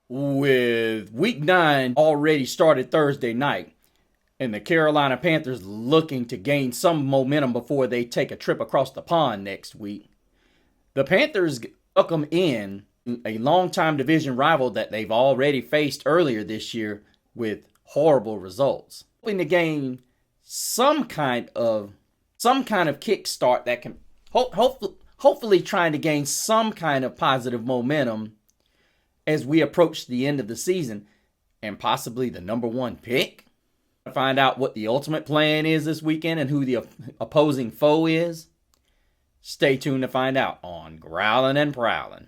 With week 9 already started Thursday night, and the Carolina Panthers looking to gain some momentum before they take a trip across the pond next week, the Panthers welcome in a longtime division rival that they've already faced earlier this year with horrible results, hoping to gain some kind of kickstart that can hopefully trying to gain some kind of positive momentum as we approach the end of the season and possibly the number 1 pick. To find out what the ultimate plan is this weekend and who the opposing foe is, stay tuned to find out on Growlin' and Prowlin'.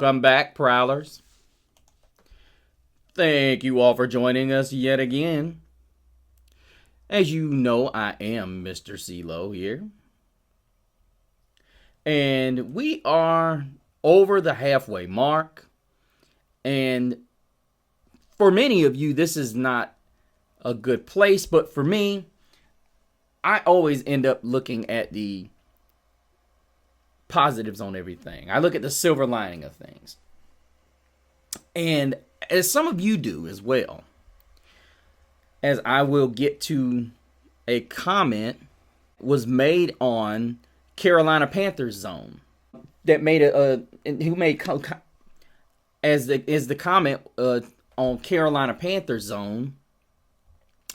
Welcome back, Prowlers. Thank you all for joining us yet again. As you know, I am Mr. CeeLo here. And we are over the halfway mark. And for many of you, this is not a good place. But for me, I always end up looking at the positives on everything. I look at the silver lining of things. And as some of you do as well, as I will get to a comment was made on Carolina Panthers zone that made who made as the comment on Carolina Panthers zone,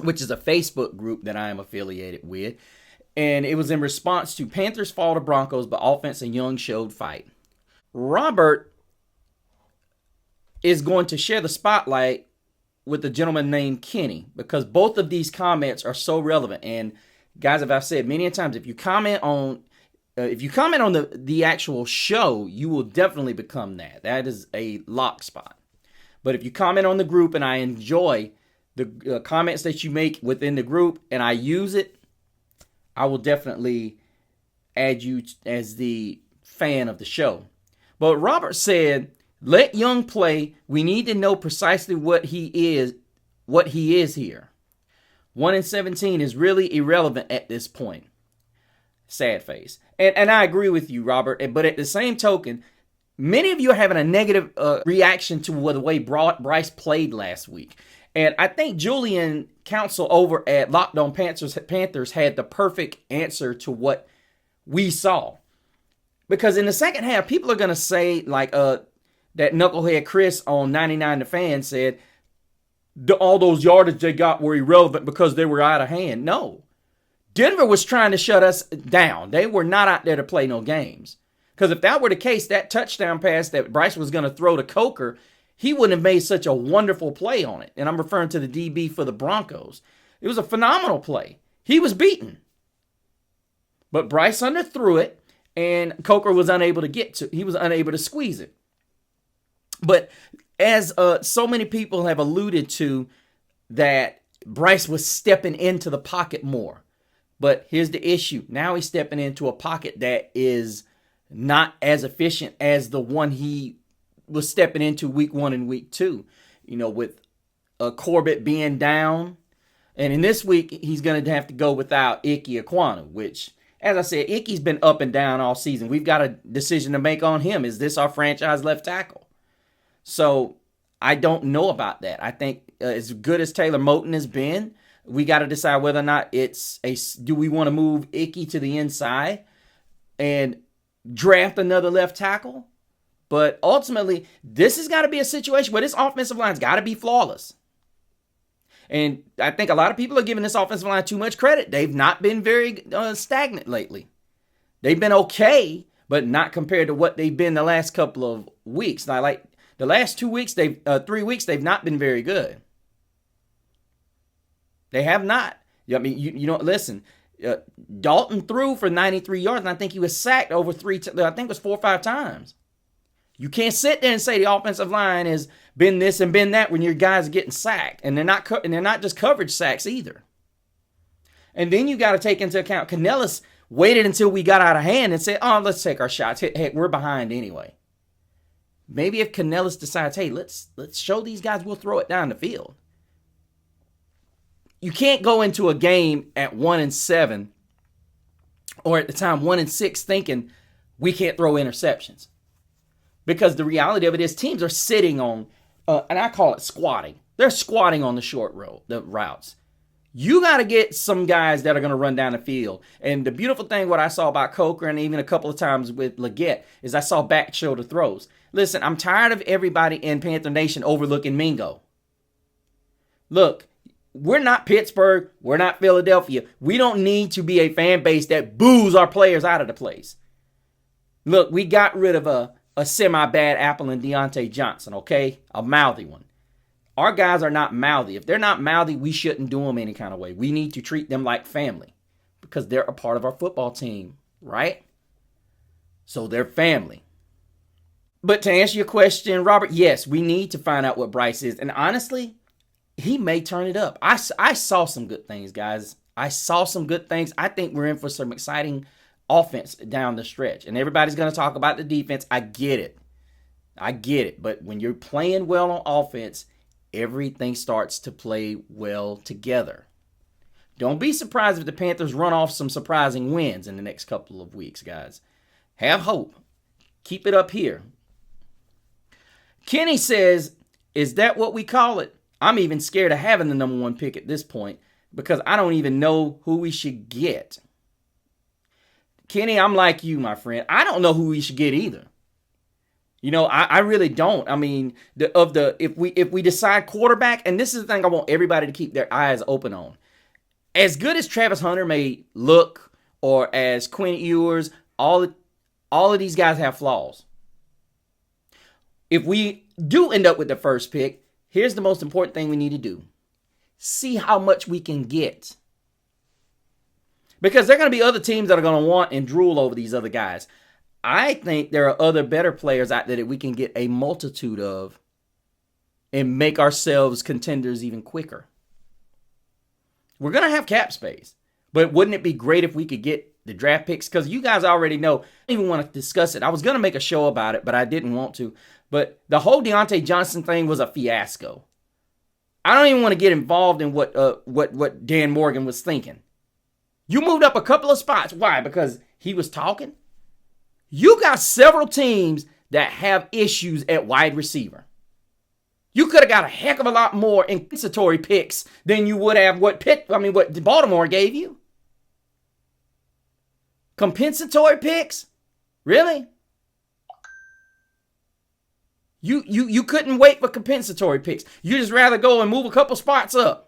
which is a Facebook group that I am affiliated with. And it was in response to Panthers fall to Broncos, but offense and Young showed fight. Robert is going to share the spotlight with a gentleman named Kenny because both of these comments are so relevant. And guys, as I've said many times, if you comment on the actual show, you will definitely become that. That is a lock spot. But if you comment on the group and I enjoy the comments that you make within the group and I use it, I will definitely add you as the fan of the show. But Robert said, let Young play. We need to know precisely what he is here. 1-17 is really irrelevant at this point. Sad face. And I agree with you, Robert. But at the same token, many of you are having a negative reaction to the way Bryce played last week. And I think Julian Council over at Locked On Panthers had the perfect answer to what we saw. Because in the second half, people are going to say, like that knucklehead Chris on 99 The Fan said, all those yardage they got were irrelevant because they were out of hand. No. Denver was trying to shut us down. They were not out there to play no games. Because if that were the case, that touchdown pass that Bryce was going to throw to Coker, he wouldn't have made such a wonderful play on it. And I'm referring to the DB for the Broncos. It was a phenomenal play. He was beaten. But Bryce underthrew it, and Coker was unable to squeeze it. But as so many people have alluded to, that Bryce was stepping into the pocket more. But here's the issue. Now he's stepping into a pocket that is not as efficient as the one he was stepping into week 1 and week 2, with Corbett being down. And in this week, he's going to have to go without Ike Ekwonu, which, as I said, Ike's been up and down all season. We've got a decision to make on him. Is this our franchise left tackle? So I don't know about that. I think as good as Taylor Moton has been, we got to decide whether or not do we want to move Ike to the inside and draft another left tackle? But ultimately, this has got to be a situation where this offensive line's got to be flawless. And I think a lot of people are giving this offensive line too much credit. They've not been very stagnant lately. They've been okay, but not compared to what they've been the last couple of weeks. Now, like the last 3 weeks, they've not been very good. They have not. I mean, listen. Dalton threw for 93 yards, and I think he was sacked over I think it was 4 or 5 times. You can't sit there and say the offensive line has been this and been that when your guys are getting sacked. And they're not just coverage sacks either. And then you got to take into account Canellis waited until we got out of hand and said, oh, let's take our shots. Heck, we're behind anyway. Maybe if Canellis decides, hey, let's show these guys we'll throw it down the field. You can't go into a game at 1-7 or at the time 1-6 thinking we can't throw interceptions. Because the reality of it is teams are sitting on, and I call it squatting. They're squatting on the short road, the routes. You got to get some guys that are going to run down the field. And the beautiful thing, what I saw about Coker and even a couple of times with Leggett, is I saw back shoulder throws. Listen, I'm tired of everybody in Panther Nation overlooking Mingo. Look, we're not Pittsburgh. We're not Philadelphia. We don't need to be a fan base that boos our players out of the place. Look, we got rid of a semi-bad apple in Deontay Johnson, okay? A mouthy one. Our guys are not mouthy. If they're not mouthy, we shouldn't do them any kind of way. We need to treat them like family because they're a part of our football team, right? So they're family. But to answer your question, Robert, yes, we need to find out what Bryce is. And honestly, he may turn it up. I saw some good things, guys. I saw some good things. I think we're in for some exciting offense down the stretch. And everybody's going to talk about the defense. I get it. But when you're playing well on offense, everything starts to play well together. Don't be surprised if the Panthers run off some surprising wins in the next couple of weeks, guys. Have hope. Keep it up here. Kenny says, is that what we call it? I'm even scared of having the number 1 pick at this point because I don't even know who we should get. Kenny, I'm like you, my friend. I don't know who we should get either. You know, I really don't. I mean, if we decide quarterback, and this is the thing I want everybody to keep their eyes open on. As good as Travis Hunter may look, or as Quinn Ewers, all of these guys have flaws. If we do end up with the first pick, here's the most important thing we need to do. See how much we can get. Because there are going to be other teams that are going to want and drool over these other guys. I think there are other better players out there that we can get a multitude of and make ourselves contenders even quicker. We're going to have cap space. But wouldn't it be great if we could get the draft picks? Because you guys already know. I don't even want to discuss it. I was going to make a show about it, but I didn't want to. But the whole Deontay Johnson thing was a fiasco. I don't even want to get involved in what Dan Morgan was thinking. You moved up a couple of spots. Why? Because he was talking? You got several teams that have issues at wide receiver. You could have got a heck of a lot more in compensatory picks than you would have what Baltimore gave you. Compensatory picks? Really? You couldn't wait for compensatory picks. You just rather go and move a couple spots up.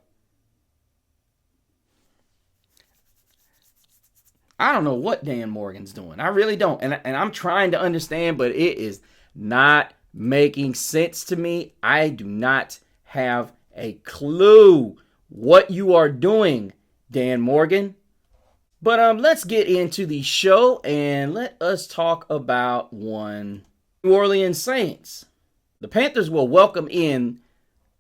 I don't know what Dan Morgan's doing. I really don't. And I'm trying to understand, but it is not making sense to me. I do not have a clue what you are doing, Dan Morgan. But let's get into the show and let us talk about one. New Orleans Saints. The Panthers will welcome in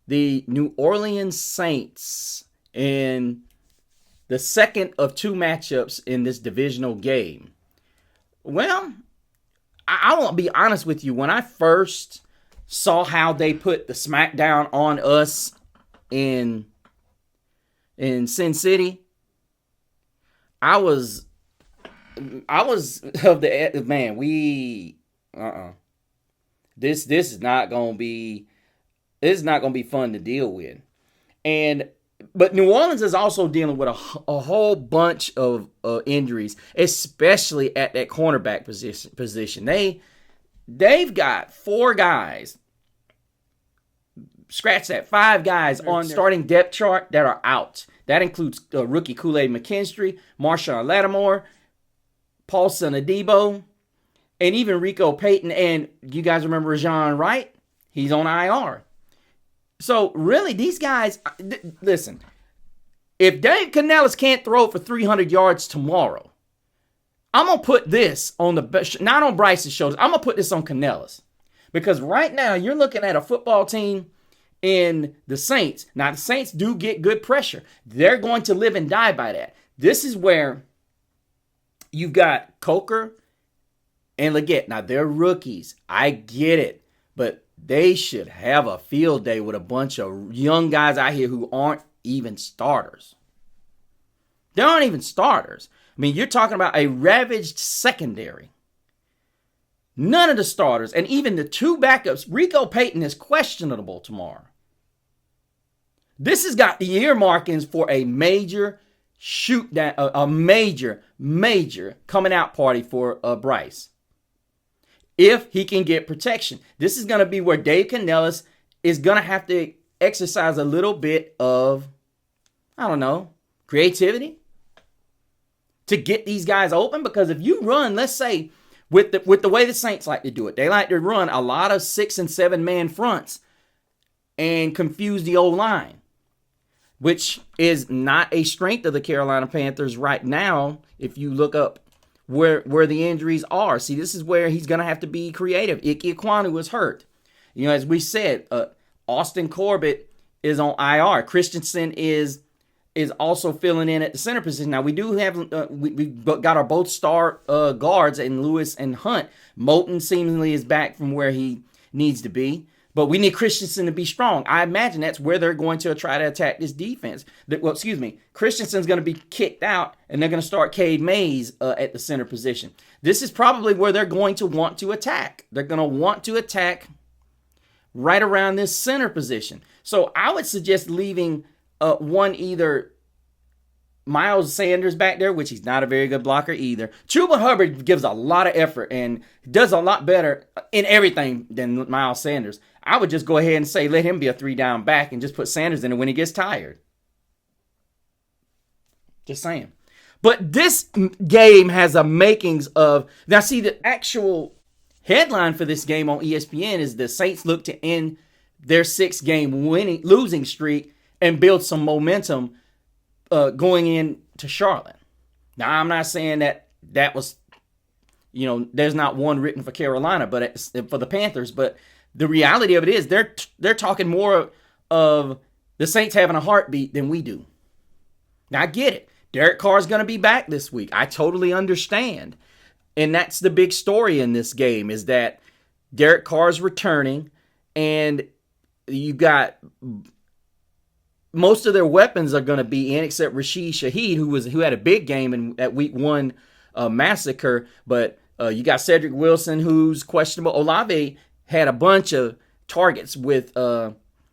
the New Orleans Saints in the second of 2 matchups in this divisional game. Well, I won't be honest with you. When I first saw how they put the smackdown on us in Sin City, I was of the man. This is not gonna be fun to deal with, But New Orleans is also dealing with a whole bunch of injuries, especially at that cornerback position. They've got 4 guys, scratch that, 5 guys on their starting depth chart that are out. That includes rookie Kool-Aid McKinstry, Marshawn Lattimore, Paulson Adebo, and even Rico Payton. And you guys remember Rajon Wright? He's on IR. So, really, these guys, listen, if Dave Canellis can't throw for 300 yards tomorrow, I'm going to put this on not on Bryce's shoulders. I'm going to put this on Canellis. Because right now you're looking at a football team in the Saints. Now, the Saints do get good pressure. They're going to live and die by that. This is where you've got Coker and Leggett. Now, they're rookies. I get it. But they should have a field day with a bunch of young guys out here who aren't even starters. They aren't even starters. I mean, you're talking about a ravaged secondary. None of the starters, and even the two backups, Rico Payton is questionable tomorrow. This has got the earmarkings for a major shoot down, a major coming out party for Bryce. If he can get protection. This is going to be where Dave Canellis is going to have to exercise a little bit of, creativity to get these guys open. Because if you run, let's say, with the way the Saints like to do it, they like to run a lot of 6 and 7 man fronts and confuse the O-line, which is not a strength of the Carolina Panthers right now. If you look up where the injuries are, see, this is where he's going to have to be creative. Ike Ekwonu was hurt. As we said, Austin Corbett is on IR. Christensen is also filling in at the center position. Now, we do have, we've got our both star guards in Lewis and Hunt. Moulton seemingly is back from where he needs to be. But we need Christensen to be strong. I imagine that's where they're going to try to attack this defense. Christensen's going to be kicked out, and they're going to start Cade Mays at the center position. This is probably where they're going to want to attack. They're going to want to attack right around this center position. So I would suggest leaving either Miles Sanders back there, which he's not a very good blocker either. Chuba Hubbard gives a lot of effort and does a lot better in everything than Miles Sanders. I would just go ahead and say let him be a 3-down back and just put Sanders in it when he gets tired. Just saying. But this game has a makings of... Now, see, the actual headline for this game on ESPN is the Saints look to end their 6-game losing streak and build some momentum going into Charlotte. Now, I'm not saying that was, there's not one written for Carolina, but for the Panthers. But the reality of it is they're talking more of the Saints having a heartbeat than we do. Now, I get it. Derek Carr's going to be back this week. I totally understand. And that's the big story in this game is that Derek Carr's returning and you got... Most of their weapons are going to be in, except Rashid Shaheed, who had a big game at Week 1 massacre. But you got Cedric Wilson, who's questionable. Olave had a bunch of targets with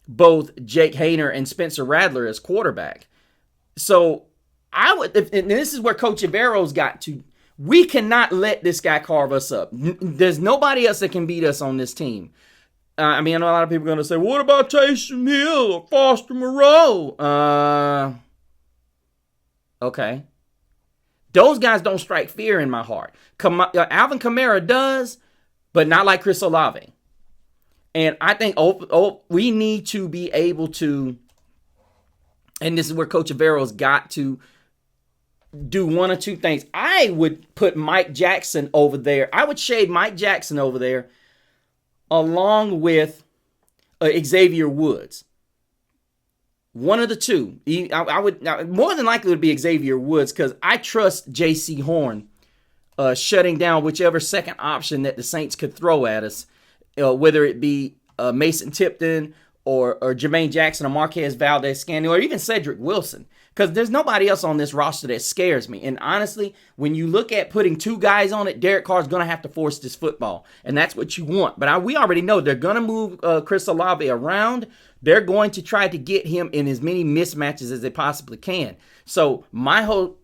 both Jake Hayner and Spencer Rattler as quarterback. So I would, and this is where Coach Ivero's got to. We cannot let this guy carve us up. There's nobody else that can beat us on this team. I know a lot of people are going to say, what about Taysom Hill or Foster Moreau? Okay. Those guys don't strike fear in my heart. Alvin Kamara does, but not like Chris Olave. And I think we need to be able to, and this is where Coach Avero's got to do one or two things. I would put Mike Jackson over there. I would shade Mike Jackson over there along with Xavier Woods. One of the two. I would more than likely it would be Xavier Woods because I trust J.C. Horn shutting down whichever second option that the Saints could throw at us, whether it be Mason Tipton or Jermaine Jackson or Marquez Valdez-Scantling or even Cedric Wilson. Because there's nobody else on this roster that scares me. And honestly, when you look at putting two guys on it, Derek Carr's going to have to force this football. And that's what you want. But we already know they're going to move Chris Olave around. They're going to try to get him in as many mismatches as they possibly can. So my whole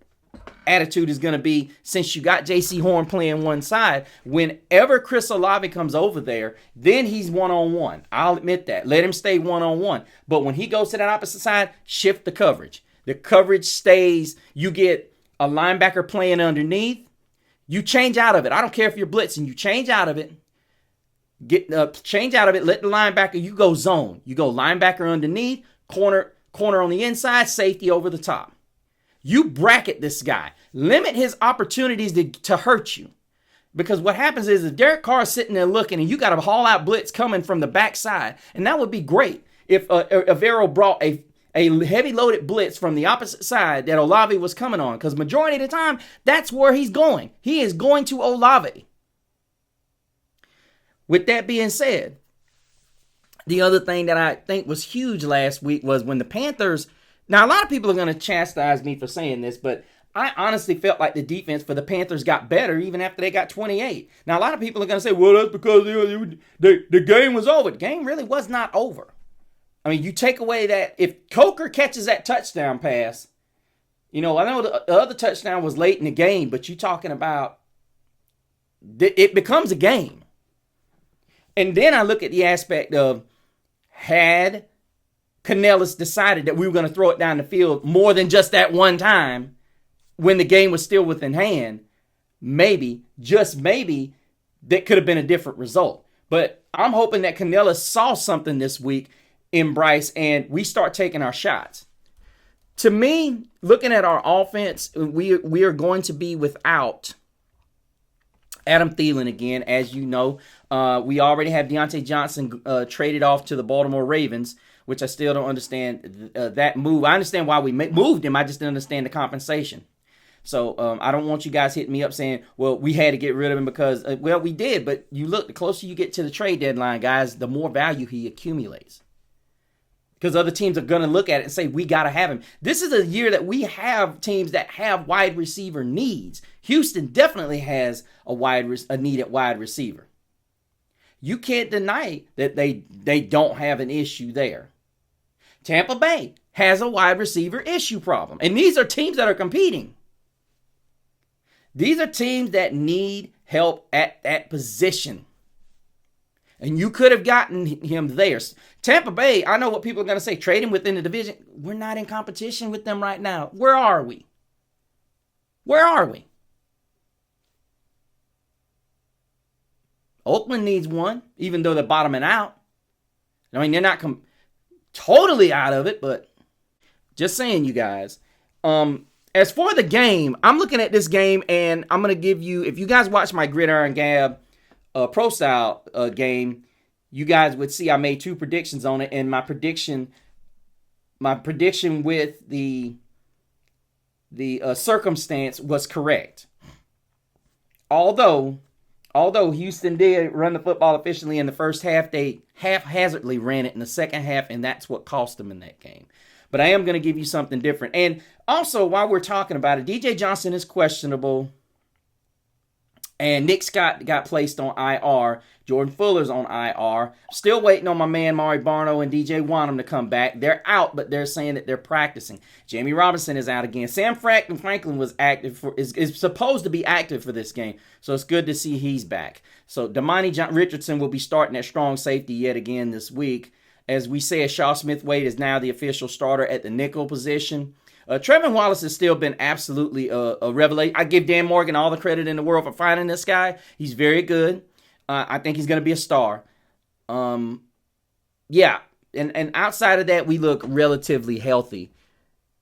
attitude is going to be, since you got J.C. Horn playing one side, whenever Chris Olave comes over there, then he's one-on-one. I'll admit that. Let him stay one-on-one. But when he goes to that opposite side, shift the coverage. The coverage stays. You get a linebacker playing underneath. You change out of it. I don't care if you're blitzing. You change out of it. Change out of it. Let the linebacker, you go zone. You go linebacker underneath, corner on the inside, safety over the top. You bracket this guy. Limit his opportunities to hurt you. Because what happens is if Derek Carr is sitting there looking and you got a haul out blitz coming from the backside, and that would be great if Avero brought a heavy loaded blitz from the opposite side that Olave was coming on. Because majority of the time, that's where he's going. He is going to Olave. With that being said, the other thing that I think was huge last week was when the Panthers, now a lot of people are going to chastise me for saying this, but I honestly felt like the defense for the Panthers got better even after they got 28. Now, a lot of people are going to say, well, that's because the game was over. The game really was not over. I mean, you take away that, if Coker catches that touchdown pass, I know the other touchdown was late in the game, but you're talking about, it becomes a game. And then I look at the aspect of, had Canellis decided that we were going to throw it down the field more than just that one time, when the game was still within hand, maybe, just maybe, that could have been a different result. But I'm hoping that Canellis saw something this week in Bryce and we start taking our shots. To me, looking at our offense, we are going to be without Adam Thielen again. As you know, we already have Deontay Johnson traded off to the Baltimore Ravens, which I still don't understand that move. I understand why we moved him. I just didn't understand the compensation. So I don't want you guys hitting me up saying, well, we had to get rid of him because, well, we did. But you look, the closer you get to the trade deadline, guys, the more value he accumulates. Because other teams are going to look at it and say, we got to have him. This is a year that we have teams that have wide receiver needs. Houston definitely has a needed wide receiver. You can't deny that they don't have an issue there. Tampa Bay has a wide receiver issue problem. And these are teams that are competing. These are teams that need help at that position. And you could have gotten him there. Tampa Bay, I know what people are going to say, trade him within the division. We're not in competition with them right now. Where are we? Where are we? Oakland needs one, even though they're bottoming out. I mean, they're not totally out of it, but just saying, you guys. As for the game, I'm looking at this game, and I'm going to give you, if you guys watch my Gridiron Gab Pro Style game, you guys would see I made 2 predictions on it, and my prediction with the circumstance was correct. Although Houston did run the football efficiently in the first half, they haphazardly ran it in the second half, and that's what cost them in that game. But I am going to give you something different. And also, while we're talking about it, DJ Johnson is questionable. And Nick Scott got placed on IR. Jordan Fuller's on IR. Still waiting on my man Mari Barno and DJ Wanham to come back. They're out, but they're saying that they're practicing. Jamie Robinson is out again. Sam Franklin was active is supposed to be active for this game. So it's good to see he's back. So Damani Richardson will be starting at strong safety yet again this week. As we say, Shaw Smith-Wade is now the official starter at the nickel position. Trevin Wallace has still been absolutely a revelation. I give Dan Morgan all the credit in the world for finding this guy. He's very good. I think he's going to be a star. Yeah, and outside of that, we look relatively healthy.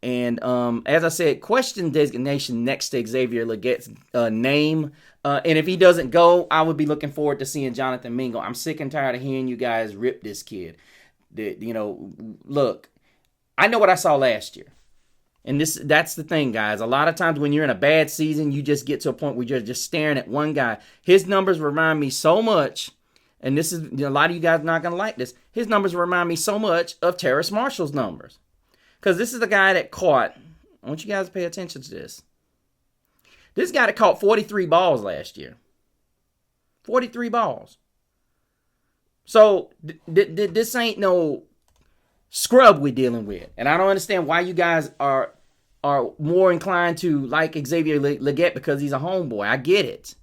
And as I said, question designation next to Xavier Legette's name. And if he doesn't go, I would be looking forward to seeing Jonathan Mingo. I'm sick and tired of hearing you guys rip this kid. Look, I know what I saw last year. And that's the thing, guys. A lot of times when you're in a bad season, you just get to a point where you're just staring at one guy. His numbers remind me so much, and this is a lot of you guys are not going to like this. His numbers remind me so much of Terrace Marshall's numbers. Because this is the guy that caught, I want you guys to pay attention to this. This guy that caught 43 balls last year. 43 balls. So this ain't no scrub we're dealing with. And I don't understand why you guys are more inclined to like Xavier Legette because he's a homeboy. I get it.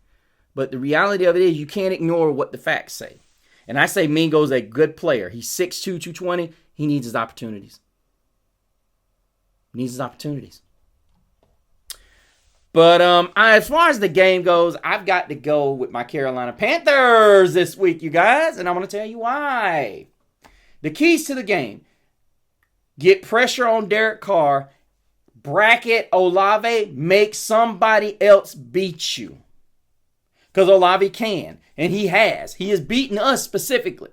But the reality of it is you can't ignore what the facts say. And I say Mingo's a good player. He's 6'2", 220. He needs his opportunities. Needs his opportunities. But as far as the game goes, I've got to go with my Carolina Panthers this week, you guys. And I'm going to tell you why. The keys to the game. Get pressure on Derek Carr. Bracket Olave. Make somebody else beat you. Because Olave can, and he has. He has beaten us specifically.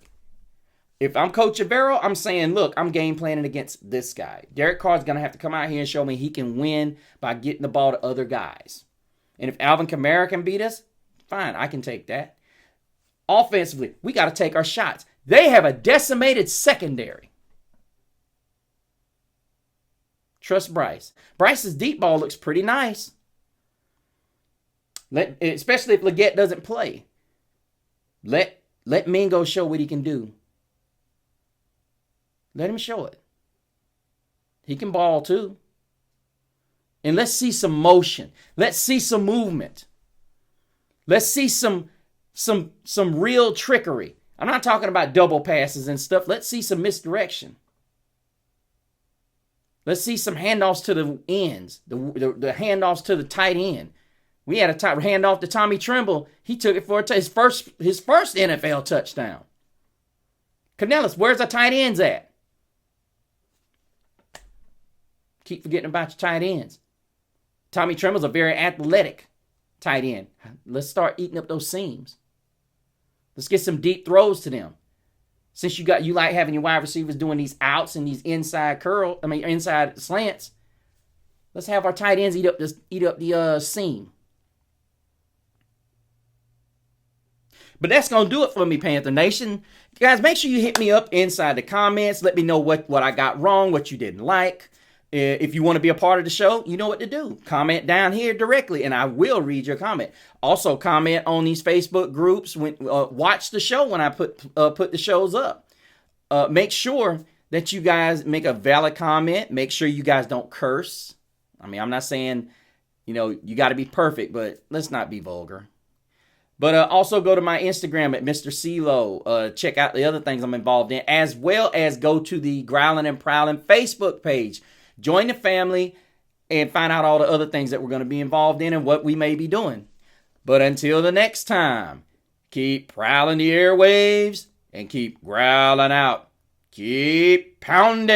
If I'm Coach Avero, I'm saying, look, I'm game planning against this guy. Derek Carr's going to have to come out here and show me he can win by getting the ball to other guys. And if Alvin Kamara can beat us, fine, I can take that. Offensively, we got to take our shots. They have a decimated secondary. Trust Bryce. Bryce's deep ball looks pretty nice. Especially if Leggett doesn't play. Let Mingo show what he can do. Let him show it. He can ball too. And let's see some motion. Let's see some movement. Let's see some real trickery. I'm not talking about double passes and stuff. Let's see some misdirection. Let's see some handoffs to the ends, the handoffs to the tight end. We had a handoff to Tommy Tremble. He took it for his first NFL touchdown. Cornelis, where's the tight ends at? Keep forgetting about your tight ends. Tommy Tremble's a very athletic tight end. Let's start eating up those seams. Let's get some deep throws to them. Since you like having your wide receivers doing these outs and these inside slants, let's have our tight ends eat up the seam. But that's going to do it for me, Panther Nation. Guys, make sure you hit me up inside the comments. Let me know what I got wrong, what you didn't like. If you want to be a part of the show, you know what to do. Comment down here directly, and I will read your comment. Also, comment on these Facebook groups. Watch the show when I put the shows up. Make sure that you guys make a valid comment. Make sure you guys don't curse. I mean, I'm not saying, you got to be perfect, but let's not be vulgar. But also go to my Instagram at Mr. CeeLo. Check out the other things I'm involved in, as well as go to the Growling and Prowling Facebook page. Join the family and find out all the other things that we're going to be involved in and what we may be doing. But until the next time, keep prowling the airwaves and keep growling out. Keep pounding.